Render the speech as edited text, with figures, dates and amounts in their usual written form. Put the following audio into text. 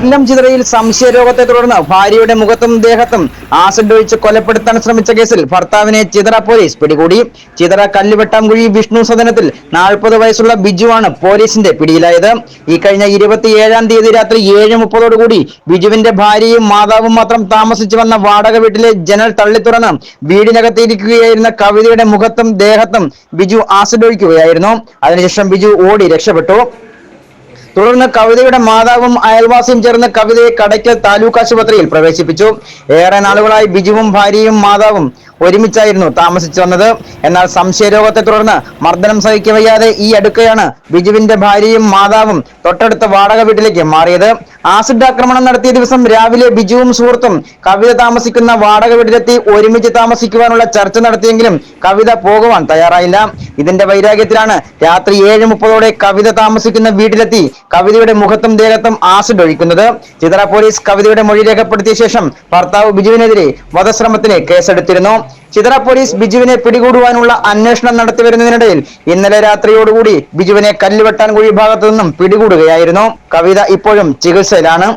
കൊല്ലം ചിതറയിൽ സംശയരോഗത്തെ തുടർന്ന് ഭാര്യയുടെ മുഖത്തും ദേഹത്തും ആസിഡ് ഒഴിച്ച് കൊലപ്പെടുത്താൻ ശ്രമിച്ച കേസിൽ ഭർത്താവിനെ ചിതറ പോലീസ് പിടികൂടി. ചിതറ കല്ലുവെട്ടാംകുഴി വിഷ്ണു സദനത്തിൽ 40 വയസ്സുള്ള ബിജുവാണ് പോലീസിന്റെ പിടിയിലായത്. ഈ കഴിഞ്ഞ 27-ാം തീയതി രാത്രി 7:30 ബിജുവിന്റെ ഭാര്യയും മാതാവും മാത്രം താമസിച്ചു വന്ന വാടക വീട്ടിലെ ജനൽ തള്ളി തുറന്ന് വീടിനകത്തിരിക്കുകയായിരുന്ന കവിതയുടെ മുഖത്തും ദേഹത്തും ബിജു ആസിഡ് ഒഴിക്കുകയായിരുന്നു. അതിനുശേഷം ബിജു ഓടി രക്ഷപ്പെട്ടു. തുടർന്ന് കവിതയുടെ മാതാവും അയൽവാസിയും ചേർന്ന് കവിതയെ കടയ്ക്കൽ താലൂക്ക് ആശുപത്രിയിൽ പ്രവേശിപ്പിച്ചു. ഏറെ നാളുകളായി ബിജുവും ഭാര്യയും മാതാവും ഒരുമിച്ചായിരുന്നു താമസിച്ചു വന്നത്. എന്നാൽ സംശയരോഗത്തെ തുടർന്ന് മർദ്ദനം സഹിക്കവയ്യാതെ ഈ അടുക്കയാണ് ബിജുവിന്റെ ഭാര്യയും മാതാവും തൊട്ടടുത്ത വാടക വീട്ടിലേക്ക് മാറിയത്. ആസിഡ് ആക്രമണം നടത്തിയ ദിവസം രാവിലെ ബിജുവും സുഹൃത്തും കവിത താമസിക്കുന്ന വാടക വീട്ടിലെത്തി ഒരുമിച്ച് താമസിക്കുവാനുള്ള ചർച്ച നടത്തിയെങ്കിലും കവിത പോകുവാൻ തയ്യാറായില്ല. ഇതിന്റെ വൈരാഗ്യത്തിലാണ് രാത്രി 7:30 കവിത താമസിക്കുന്ന വീട്ടിലെത്തി കവിതയുടെ മുഖത്തും ദേഹത്തും ആസിഡ് ഒഴിക്കുന്നത്. ചിതറ പോലീസ് കവിതയുടെ മൊഴി രേഖപ്പെടുത്തിയ ശേഷം ഭർത്താവ് ബിജുവിനെതിരെ വധശ്രമത്തിന് കേസെടുത്തിരുന്നു. ചിതറ പോലീസ് ബിജുവിനെ പിടികൂടുവാനുള്ള അന്വേഷണം നടത്തിവരുന്നതിനിടയിൽ ഇന്നലെ രാത്രിയോടുകൂടി ബിജുവിനെ കല്ലുവെട്ടാൻകുഴി ഭാഗത്തു നിന്നും പിടികൂടുകയായിരുന്നു. കവിത ഇപ്പോഴും ചികിത്സയിലാണ്.